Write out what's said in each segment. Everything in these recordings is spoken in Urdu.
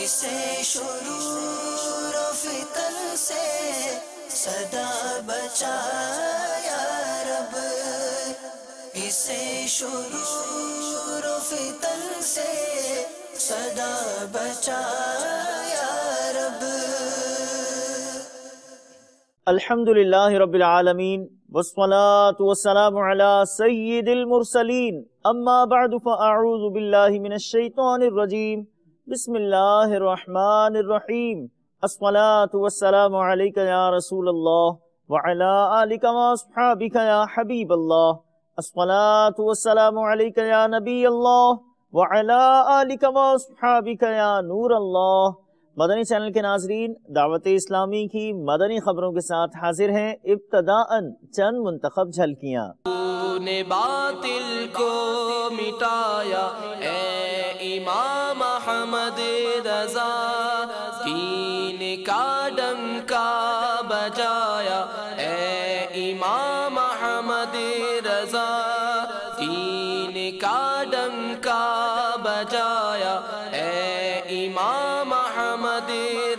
اسے شرور و فتن سے صدا بچا یا رب، اسے شرور و فتن سے صدا بچا یا رب۔ الحمدللہ رب العالمین والصلاة والسلام علی سید المرسلین، اما بعد فاعوذ باللہ من الشیطان الرجیم، بسم اللہ الرحمن الرحیم۔ الصلاة والسلام علیک یا رسول اللہ وعلی آلک واصحابک یا حبیب اللہ، الصلاة والسلام علیک یا نبی اللہ وعلی آلک واصحابک یا نور اللہ۔ مدنی چینل کے ناظرین، دعوت اسلامی کی مدنی خبروں کے ساتھ حاضر ہیں۔ ابتداءً چند منتخب جھلکیاں۔ تو نے باطل کو مٹایا اے امام احمد رضا، دین کا ڈنکا بجایا اے امام احمد رضا، دین کا ڈنکا بجایا اے امام احمد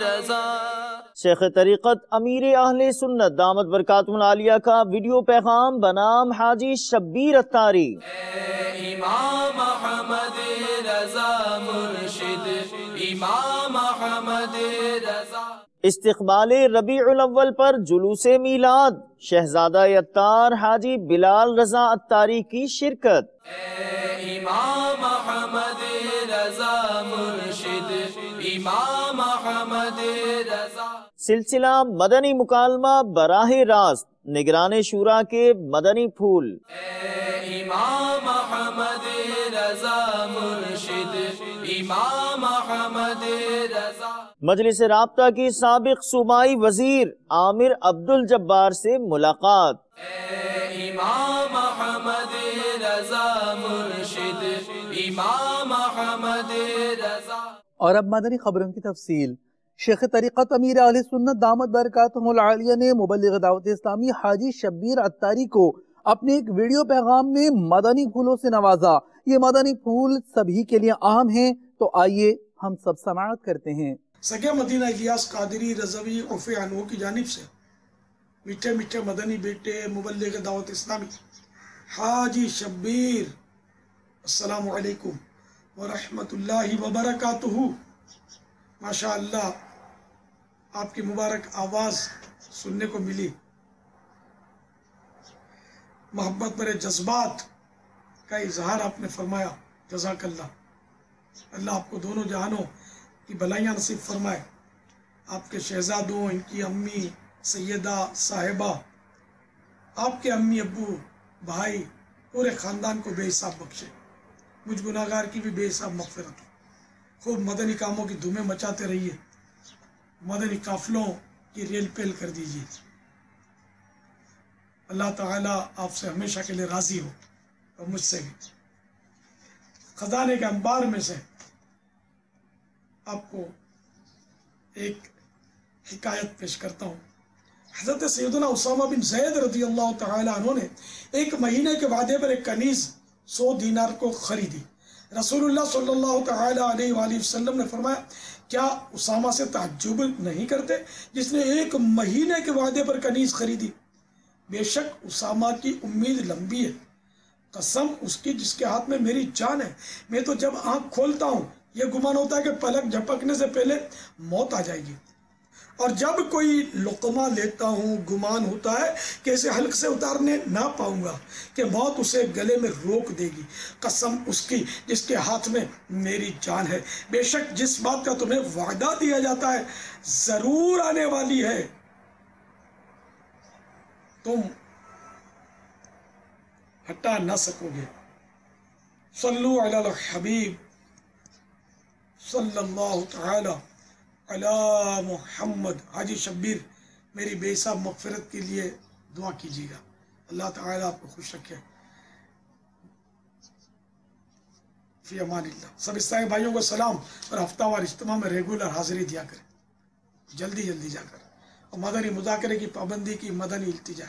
رضا۔ شیخ طریقت امیر اہل سنت دامت برکاتہ العالیہ کا ویڈیو پیغام بنام حاجی شبیر عطاری۔ اے امام احمد رضا مرشد، امام احمد رضا۔ استقبال ربیع الاول پر جلوس میلاد، شہزادہ عطار حاجی بلال رضا عطاری کی شرکت۔ اے امام احمد رضا مرشد، امام احمد رضا۔ سلسلہ مدنی مکالمہ براہ راست، نگران شورا کے مدنی پھول۔ اے امام احمد رضا مرشد، امام احمد رضا۔ مجلس رابطہ کی سابق صوبائی وزیر عامر عبدالجبار سے ملاقات۔ اے امام احمد رضا مرشد، امام احمد رضا۔ اور اب مدنی خبروں کی تفصیل۔ شیخ طریقت امیر اہل سنت دامت برکاتہ العالیہ نے مبلغ دعوت اسلامی حاجی شبیر عطاری کو اپنے ایک ویڈیو پیغام میں مدنی پھولوں سے نوازا۔ یہ مدنی پھول سبھی کے لیے عام ہیں، تو آئیے ہم سب سماعت کرتے ہیں۔ سگے مدینہ الیاس قادری رضوی عرف عنہ کی جانب سے میٹھے میٹھے مدنی بیٹے مبلغ دعوت اسلامی حاجی شبیر، السلام علیکم ورحمۃ اللہ وبرکاتہ۔ ماشاءاللہ آپ کی مبارک آواز سننے کو ملی، محبت بھرے جذبات کا اظہار آپ نے فرمایا، جزاک اللہ۔ اللہ آپ کو دونوں جہانوں کی بھلائیاں نصیب فرمائے، آپ کے شہزادوں، ان کی امی سیدہ صاحبہ، آپ کے امی ابو بھائی، پورے خاندان کو بے حساب بخشے، مجھ گناہگار کی بھی بے حساب مغفرت ہو۔ خوب مدنی کاموں کی دھومیں مچاتے رہیے، مدنی قافلوں کی ریل پیل کر دیجیے۔ اللہ تعالیٰ آپ سے ہمیشہ کے لیے راضی ہو، اور مجھ سے بھی۔ خزانے کے انبار میں سے آپ کو ایک حکایت پیش کرتا ہوں۔ حضرت سیدنا اسامہ بن زید رضی اللہ تعالی عنہ نے ایک مہینے کے وعدے پر ایک کنیز 100 دینار کو خریدی۔ رسول اللہ صلی اللہ تعالی علیہ وآلہ وسلم نے فرمایا، کیا اسامہ سے تعجب نہیں کرتے جس نے ایک مہینے کے وعدے پر کنیز خریدی؟ بے شک اسامہ کی امید لمبی ہے، قسم اس کی جس کے ہاتھ میں میری جان ہے، میں تو جب آنکھ کھولتا ہوں یہ گمان ہوتا ہے کہ پلک جھپکنے سے پہلے موت آ جائے گی، اور جب کوئی لقمہ لیتا ہوں گمان ہوتا ہے کہ اسے حلق سے اتارنے نہ پاؤں گا کہ موت اسے گلے میں روک دے گی، قسم اس کی جس کے ہاتھ میں میری جان ہے، بے شک جس بات کا تمہیں وعدہ دیا جاتا ہے ضرور آنے والی ہے، تم ہٹا نہ سکو گے۔ صلو علی الحبیب صلی اللہ تعالی علی محمد۔ حاجی شبیر، میری بے حساب مغفرت کے لیے دعا کیجیے گا، اللہ تعالیٰ آپ کو خوش رکھے۔ فی امان اللہ۔ سب اسلامی بھائیوں کو سلام، اور ہفتہ وار اجتماع میں ریگولر حاضری دیا کریں، جلدی جلدی جا کر، اور مدنی مذاکرے کی پابندی کی مدنی التجا۔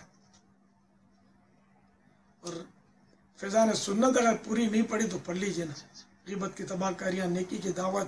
اور فیضان سنت اگر پوری نہیں پڑی تو پڑھ لیجیے نا، غیبت کی تباہ کاریاں، نیکی کی دعوت،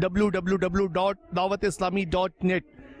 www.dawatislami.net,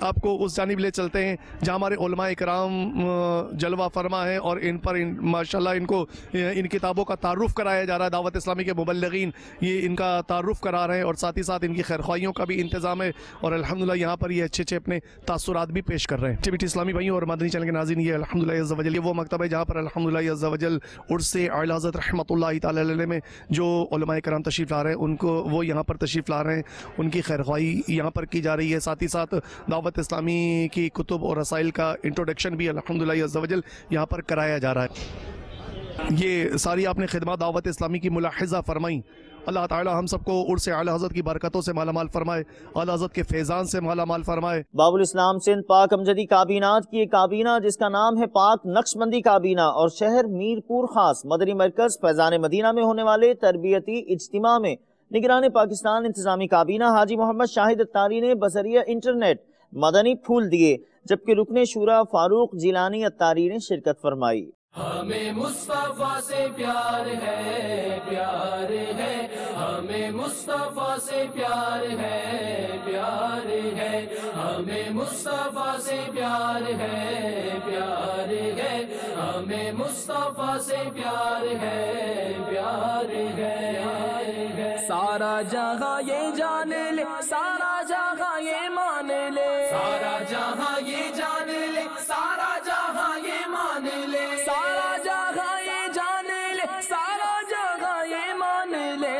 آپ کو اس جانب لے چلتے ہیں جہاں ہمارے علماء کرام جلوہ فرما ہیں اور ان پر ماشاءاللہ ان کو ان کتابوں کا تعارف کرایا جا رہا ہے. دعوت اسلامی کے مبلغین یہ ان کا تعارف کرا رہے ہیں اور ساتھ ہی ساتھ ان کی خیرخواہیوں کا بھی انتظام ہے اور الحمدللہ یہاں پر یہ اچھے اپنے تاثرات بھی پیش کر رہے ہیں. ٹی اسلامی بھائیوں اور مدنی چینل کے ناظرین، یہ الحمدللہ عز وجل یہ وہ مکتب ہے جہاں پر الحمدللہ عز وجل عرس اعلی حضرت رحمۃ اللہ تعالی علیہ میں جو علماء کرام تشریف لا رہے ہیں ان کو وہ یہاں پر تشریف لا رہے ہیں، ان کی خیرخواہی یہاں پر کی جا رہی ہے. ساتھ ہی ساتھ دعوت اسلامی کی کتب اور رسائل کا انٹروڈکشن بھی الحمدللہ عز وجل یہاں پر کرایا جا رہا ہے. یہ ساری آپ نے خدمات دعوت اسلامی کی ملاحظہ فرمائیں. اللہ تعالی ہم سب کو عرس اعلی حضرت کی برکتوں سے مالا مال فرمائے، اعلی حضرت کے فیضان سے مالا مال فرمائے. باب الاسلام سندھ پاک امجدی کابینات کی ایک کابینہ جس کا نام ہے پاک نقش بندی کابینہ اور شہر میرپور خاص مدنی مرکز فیضان مدینہ میں ہونے والے تربیتی اجتماع میں نگران پاکستان انتظامی کابینہ حاجی محمد شاہد اتاری نے بذریعہ انٹرنیٹ مدنی پھول دیے، جبکہ رکن شورا فاروق جیلانی اتاری نے شرکت فرمائی. ہمیں مصطفیٰ سے پیار ہے، پیار ہے، ہمیں مصطفیٰ سے پیار ہے، پیار ہے، ہمیں مصطفیٰ سے پیار ہے، پیار ہے، ہمیں مصطفیٰ سے پیار ہے، پیار ہے. سارا جہاں یہ جان لے، سارا جہاں یہ مان لے، سارا جہاں یہ جان لے، سارا جہاں یہ مان لے، سارا جہاں یہ جان لے، سارا جہاں یہ مان لے.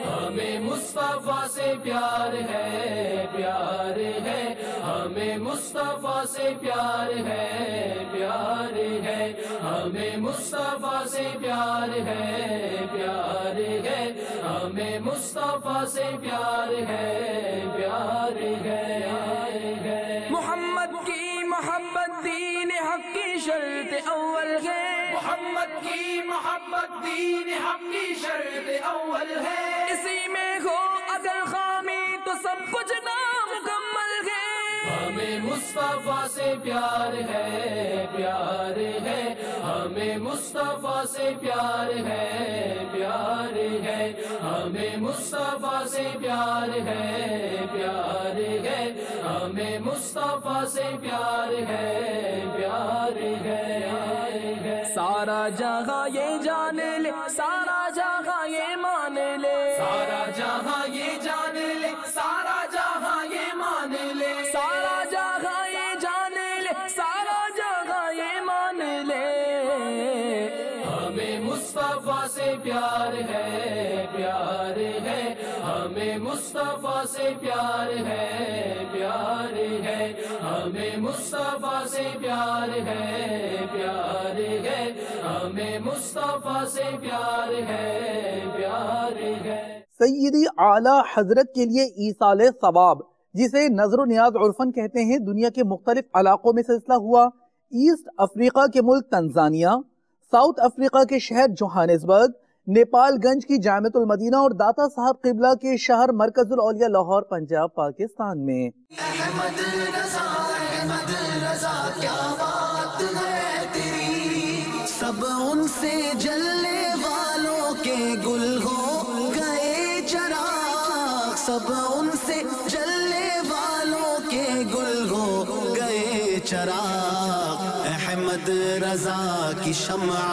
ہمیں مصطفیٰ سے پیار ہے، پیار ہے، ہمیں مصطفیٰ سے پیار ہے، پیار ہے، ہمیں مصطفیٰ سے پیار ہے، پیار ہے، ہمیں مصطفیٰ سے پیار ہے، پیار ہے. محمد کی محبت دین حق کی شرط اول ہے، محمد کی محبت دین حق کی شرط اول ہے. اسی میں ہو اگر خامی تو سب کچھ نامکمل ہے. ہمیں مصطفیٰ سے پیار ہے، پیار ہے، ہمیں مصطفیٰ سے پیار ہے، پیار ہے، ہمیں مصطفیٰ سے پیار ہے، پیار ہے، ہمیں مصطفیٰ سے پیار ہے، پیار ہے. سارا جہاں یہ جان لے، سارا جہاں یہ مان لے، سارا جہاں یہ جان لے، سارا جہاں یہ مان لے، سارا جہاں یہ جان لے، سارا جہاں یہ مان لے. ہمیں مصطفیٰ سے پیار ہے، پیار ہے، ہمیں مصطفیٰ سے پیار ہے، پیار ہے، ہمیں مصطفیٰ سے پیار ہے، پیار ہے، ہمیں مصطفیٰ سے پیار ہے، پیار ہے. سیدی اعلیٰ حضرت کے لیے ایصال ثواب، جسے نظر و نیاز عرفاً کہتے ہیں، دنیا کے مختلف علاقوں میں سلسلہ ہوا. ایسٹ افریقہ کے ملک تنزانیہ، ساؤتھ افریقہ کے شہر جوہانسبرگ، نیپال گنج کی جامعۃ المدینہ اور داتا صاحب قبلہ کے شہر مرکز الاولیاء لاہور پنجاب پاکستان میں. احمد رضا، احمد رضا کیا بات ہے تیری، سب ان سے جلنے والوں کے گل ہو گئے چراغ، سب ان سے جلنے والوں کے گل ہو گئے چراغ. احمد رضا کی شمع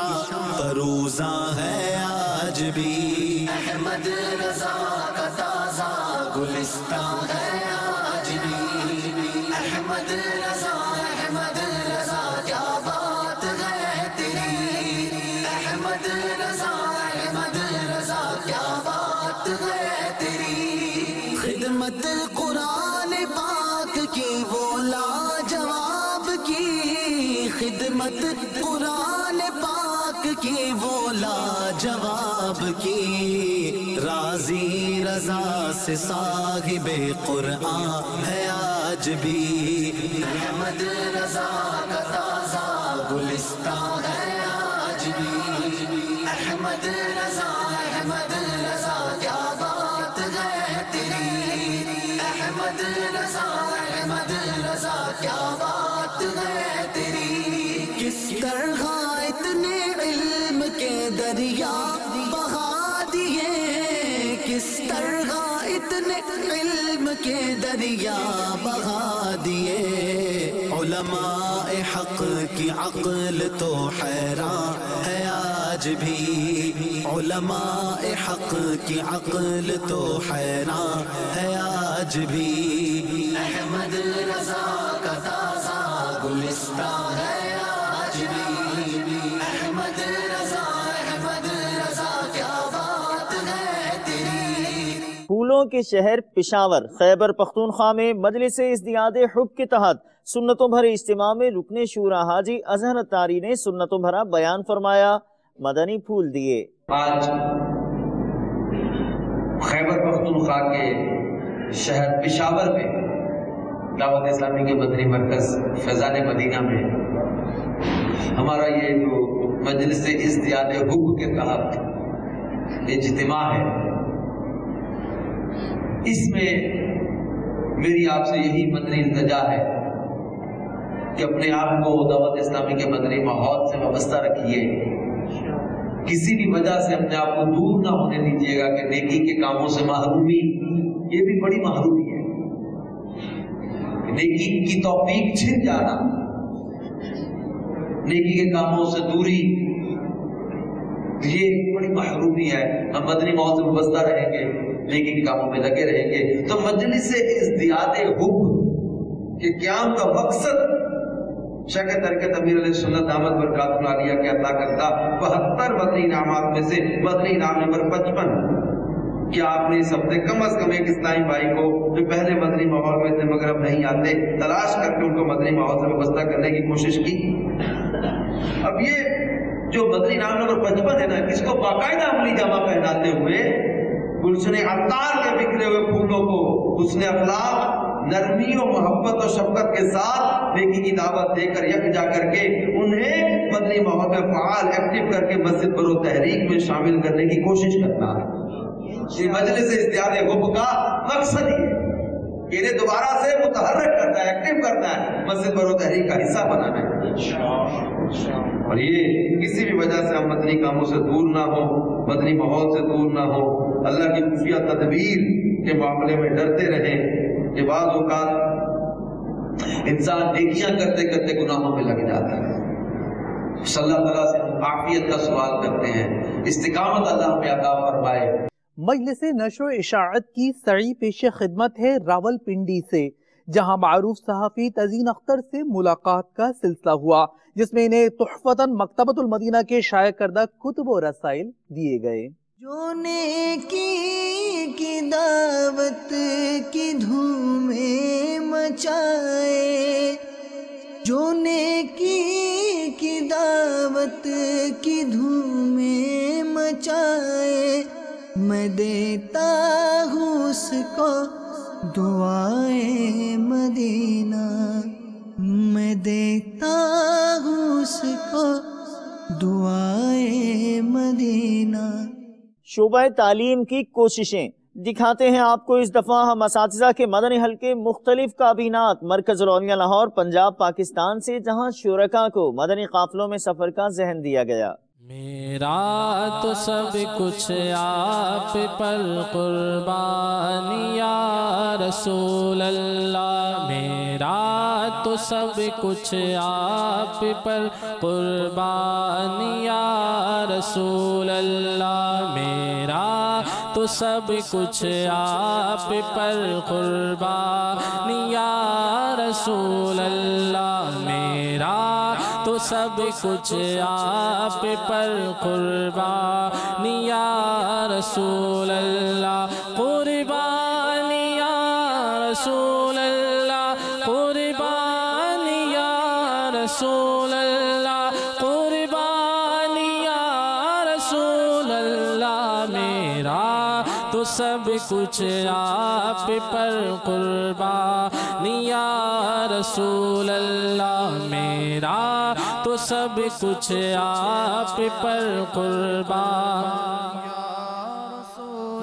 پروزہ ہے آج بھی، احمد رضا کا تازہ گلستان ہے آج بھی. احمد رضا، احمد رضا کیا بات ہے تیری، احمد رضا، احمد رضا کیا بات ہے تیری. خدمت قرآن پاک کی وہ لاجواب کی، خدمت قرآن پاک کی وہ لاجواب کی. راضی رضا سے صاحب قرآن ہے آج بھی، احمد رضا کا تازہ گلستان ہے آج بھی. احمد رضا، احمد رضا کیا بات ہے تیری، احمد رضا، احمد رضا کیا بات ہے تیری. کس طرح اتنے علم کے دریا بہا دیے، کس طرح اتنے علم کے دریا بہا دیے، علماء حق کی عقل تو حیران ہے آج بھی، علماء حق کی عقل تو حیران ہے آج بھی۔ احمد رضا کا تازہ گلستان ہے آج بھی، احمد رضا کیا بات ہے تیری۔ پھولوں کے شہر پشاور خیبر پختونخوا میں مجلس ازدیاد حب کے تحت سنتوں بھرے اجتماع میں رکن شورا حاجی اظہر اتاری نے سنتوں بھرا بیان فرمایا، مدنی پھول دیے۔ آج خیبر پختونخوا کے شہر پشاور میں دعوت اسلامی کے مدنی مرکز فیضان مدینہ میں ہمارا یہ جو مجلس ازدیاد حب کے تحت اجتماع ہے، اس میں میری آپ سے یہی مدنی التجا ہے کہ اپنے آپ کو دعوت اسلامی کے مدنی ماحول سے وابستہ رکھیے، کسی بھی وجہ سے اپنے آپ کو دور نہ ہونے دیجیے گا کہ نیکی کے کاموں سے محرومی یہ بھی بڑی محرومی ہے، نیکی کی توفیق چھن جانا، نیکی کے کاموں سے دوری یہ بڑی محرومی ہے۔ ہم مدنی ماحول سے وابستہ رہیں گے، نیکی کے کاموں میں لگے رہیں گے تو مجلس ازدیاد حب کے قیام کا مقصد شیخ طریقت امیر علیہ سنت دامت برکاتہ العالیہ کے عطا کردہ 72 مدنی انعامات میں سے مدنی انعام نمبر 55 کیا آپ نے اس ہفتے کم از کم ایک اسلامی بھائی کو جو پہلے مدنی ماحول میں تھے مگر اب نہیں آتے تلاش کر کے ان کو مدنی ماحول سے وابستہ کرنے کی کوشش کی؟ اب یہ جو مدنی انعام نمبر 55 ہے نا، اس کو باقاعدہ عملی جامہ پہناتے ہوئے گلشن عطار کے بکھرے ہوئے پھولوں کو حسن اخلاق، نرمی و محبت و شفقت کے ساتھ نیکی کی دعوت دے کر یکجا کر کے انہیں مدنی ماحول میں فعال ایکٹیو کر کے مسجد پر و تحریک میں شامل کرنے کی کوشش کرنا ہے۔ یہ مجلس ازدیاد حب کا مقصد ہی ہے، انہیں دوبارہ سے متحرک کرنا ہے، ایکٹیو کرنا ہے، مسجد پر و تحریک کا حصہ بنانا ہے۔ اور یہ کسی بھی وجہ سے ہم مدنی کاموں سے دور نہ ہوں، مدنی ماحول سے دور نہ ہوں، اللہ کی خفیہ تدبیر کے معاملے میں ڈرتے رہیں کہ بعض اوقات انسان نیکیاں کرتے کرتے گناہوں میں لگ جاتا ہے۔ صلی اللہ تعالیٰ سے ہم عافیت کا سوال کرتے ہیں، استقامت اللہ ہمیں عطا فرمائے۔ مجلس نشر و اشاعت کی سعی پیش خدمت ہے راول پنڈی سے، جہاں معروف صحافی تزین اختر سے ملاقات کا سلسلہ ہوا، جس میں انہیں تحفتاً مکتبۃ المدینہ کے شائع کردہ کتب و رسائل دیے گئے۔ جو نیکی کی دعوت کی دھومیں مچائے، جو نیکی کی دعوت کی دھومیں مچائے، میں دیتا ہوں اس کو دعائے مدینہ، میں دیتا ہوں اس کو دعائے مدینہ۔ شعبہ تعلیم کی کوششیں دکھاتے ہیں آپ کو اس دفعہ ہم اساتذہ کے مدنی حلقے مختلف کابینات مرکز العلیا لاہور پنجاب پاکستان سے، جہاں شرکاء کو مدنی قافلوں میں سفر کا ذہن دیا گیا۔ میرا تو سب کچھ آپ پر قربان یا رسول اللہ، میرا تو سب کچھ آپ پر قربان یا رسول اللہ، میرا تو سب کچھ آپ پر قربان یا رسول اللہ، میرا تو سب کچھ آپ پر قربان یا رسول اللہ، قربان یا رسول اللہ، قربان یا رسول اللہ، قربان یا رسول اللہ، میرا تو سب کچھ آپ پر قربان یا رسول اللہ، میرا تو سب کچھ آپ پر قربان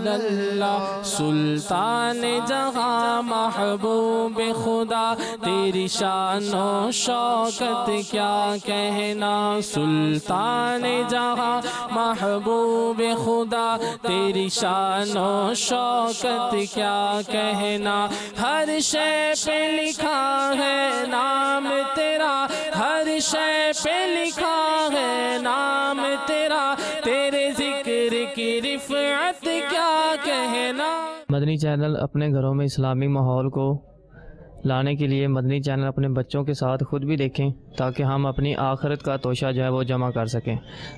اللہ سلطان جہاں محبوب خدا تیری شان و شوکت کیا کہنا سلطان جہاں محبوب خدا تیری شان و شوکت کیا کہنا ہر شے پہ لکھا ہے نام تیرا ہر شے پہ لکھا ہے نام تیرا تیرے ذکر کی رفعت کیا کہنا۔ مدنی چینل اپنے گھروں میں اسلامی ماحول کو لانے کے لیے مدنی چینل اپنے بچوں کے ساتھ خود بھی دیکھیں تاکہ ہم اپنی آخرت کا توشہ جو ہے وہ جمع کر سکیں۔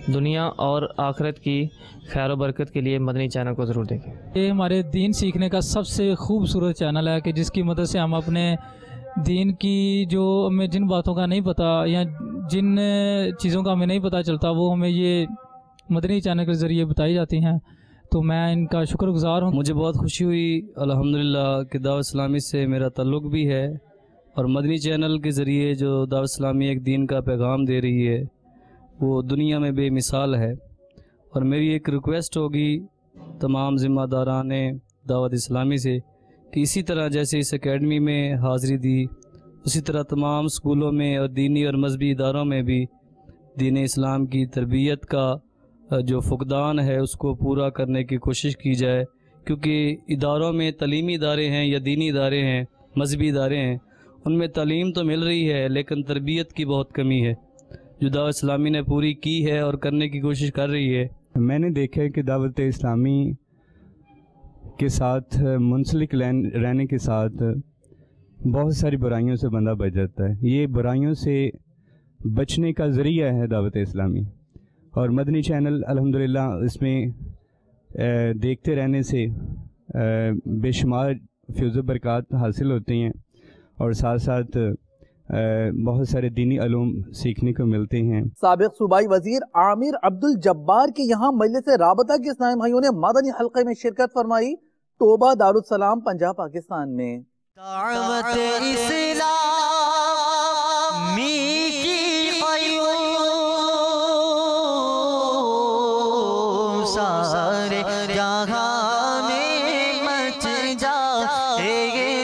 دنیا اور آخرت کی خیر و برکت کے لیے مدنی چینل کو ضرور دیکھیں۔ یہ ہمارے دین سیکھنے کا سب سے خوبصورت چینل ہے کہ جس کی مدد سے ہم اپنے دین کی جو ہمیں جن باتوں کا نہیں پتہ یا جن چیزوں کا ہمیں نہیں پتہ چلتا وہ ہمیں یہ مدنی چینل کے ذریعے بتائی جاتی ہیں، تو میں ان کا شکر گزار ہوں۔ مجھے بہت خوشی ہوئی الحمدللہ کہ دعوت اسلامی سے میرا تعلق بھی ہے اور مدنی چینل کے ذریعے جو دعوت اسلامی ایک دین کا پیغام دے رہی ہے وہ دنیا میں بے مثال ہے، اور میری ایک ریکویسٹ ہوگی تمام ذمہ داران دعوت اسلامی سے کہ اسی طرح جیسے اس اکیڈمی میں حاضری دی اسی طرح تمام اسکولوں میں اور دینی اور مذہبی اداروں میں بھی دین اسلام کی تربیت کا جو فقدان ہے اس کو پورا کرنے کی کوشش کی جائے، کیونکہ اداروں میں تعلیمی ادارے ہیں یا دینی ادارے ہیں مذہبی ادارے ہیں ان میں تعلیم تو مل رہی ہے لیکن تربیت کی بہت کمی ہے جو دعوت اسلامی نے پوری کی ہے اور کرنے کی کوشش کر رہی ہے۔ میں نے دیکھا ہے کہ دعوت اسلامی کے ساتھ منسلک رہنے کے ساتھ بہت ساری برائیوں سے بندہ بچ جاتا ہے، یہ برائیوں سے بچنے کا ذریعہ ہے دعوت اسلامی، اور مدنی چینل الحمدللہ اس میں دیکھتے رہنے سے بے شمار فیض و برکات حاصل ہوتی ہیں اور ساتھ ساتھ بہت سارے دینی علوم سیکھنے کو ملتے ہیں۔ سابق صوبائی وزیر عامر عبدالجبار کے یہاں مجلس رابطہ کے اسلامی بھائیوں نے مدنی حلقے میں شرکت فرمائی توبہ دارالسلام پنجاب پاکستان میں۔ دعوت اسلامی کی قیوم سارے جہاں میں مچ جائے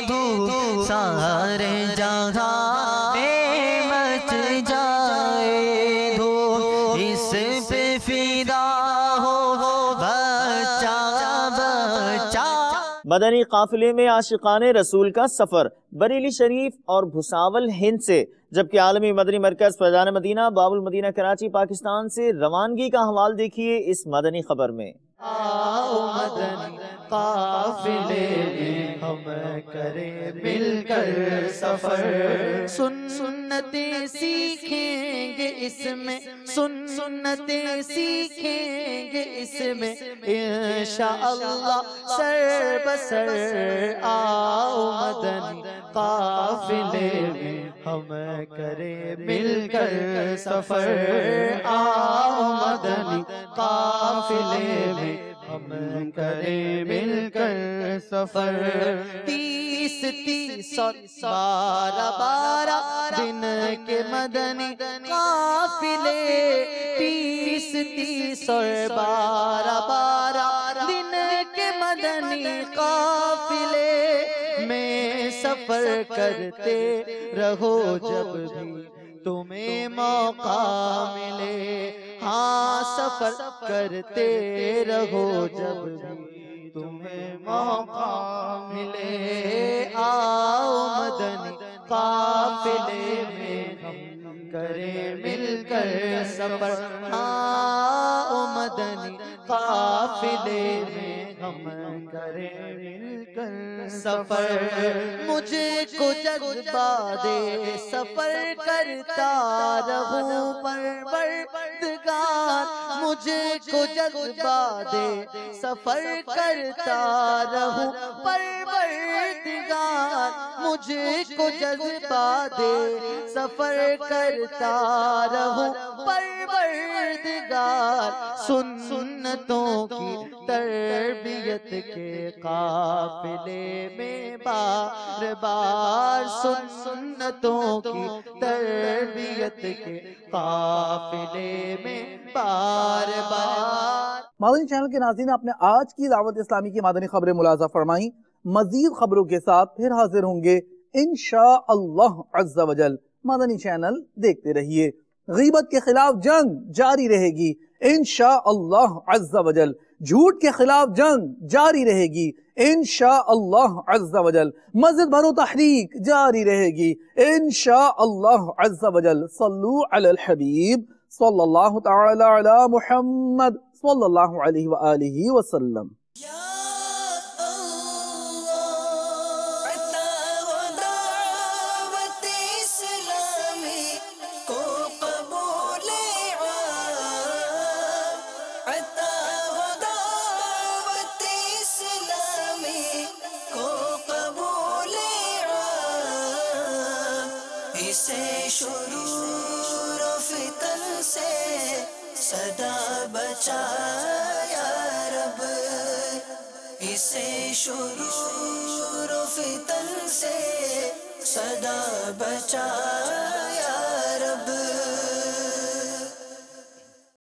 دھوم سارے جہاں میں مچ جائے دھوم اس پہ فدا ہو بچہ بچہ۔ مدنی قافلے میں عاشقان رسول کا سفر بریلی شریف اور بھساول ہند سے، جبکہ عالمی مدنی مرکز فیضان مدینہ باب المدینہ کراچی پاکستان سے روانگی کا حوال دیکھیے اس مدنی خبر میں۔ آؤ مدنی قافلے میں ہم کریں مل کر سفر، سنتیں سیکھیں گے اس میں، سنتیں سیکھیں گے اس میں انشاءاللہ سر بسر۔ آؤ مدنی قافلے میں ہم کریں مل کر سفر، آؤ مدنی قافلے میں ہم کریں مل کر سفر۔ 30 اور 12 دن کے مدنی قافلے، 30 اور 12 دن کے مدنی قافلے میں سفر کرتے رہو جب بھی تمہیں موقع ملے، ہاں سفر کرتے رہو جب بھی تمہیں موقع ملے۔ آؤ مدنی قافلے میں ہم کریں مل کر سفر، آؤ مدنی قافلے میں ہم کریں مل کر سفر۔ مجھے کو جذبہ دے سفر کرتا رہوں پروردگار، مجھے کو جذبہ دے سفر کرتا رہوں پروردگار، مجھے کو جذبہ دے سفر کرتا رہوں پروردگار۔ سنتوں کی تربیت کے قافلے میں بار بار سنتوں کی تربیت کے قافلے میں بار بار. مدنی چینل کے ناظرین، آپ نے آج کی دعوت اسلامی کی مدنی خبریں ملاحظہ فرمائیں. مزید خبروں کے ساتھ پھر حاضر ہوں گے انشاءاللہ عز و جل. مدنی چینل دیکھتے رہیے. غیبت کے خلاف جنگ جاری رہے گی انشاءاللہ عز و جل. جھوٹ کے خلاف جنگ جاری رہے گی انشاءاللہ عز و جل. مسجد بھرو تحریک جاری رہے گی انشاءاللہ عز و جل. صلو علی الحبیب صلی اللہ تعالی علی محمد صلی اللہ علیہ وآلہ وسلم. شرور و فتن سے صدا بچا یا رب، اسے شرور و فتن سے صدا بچا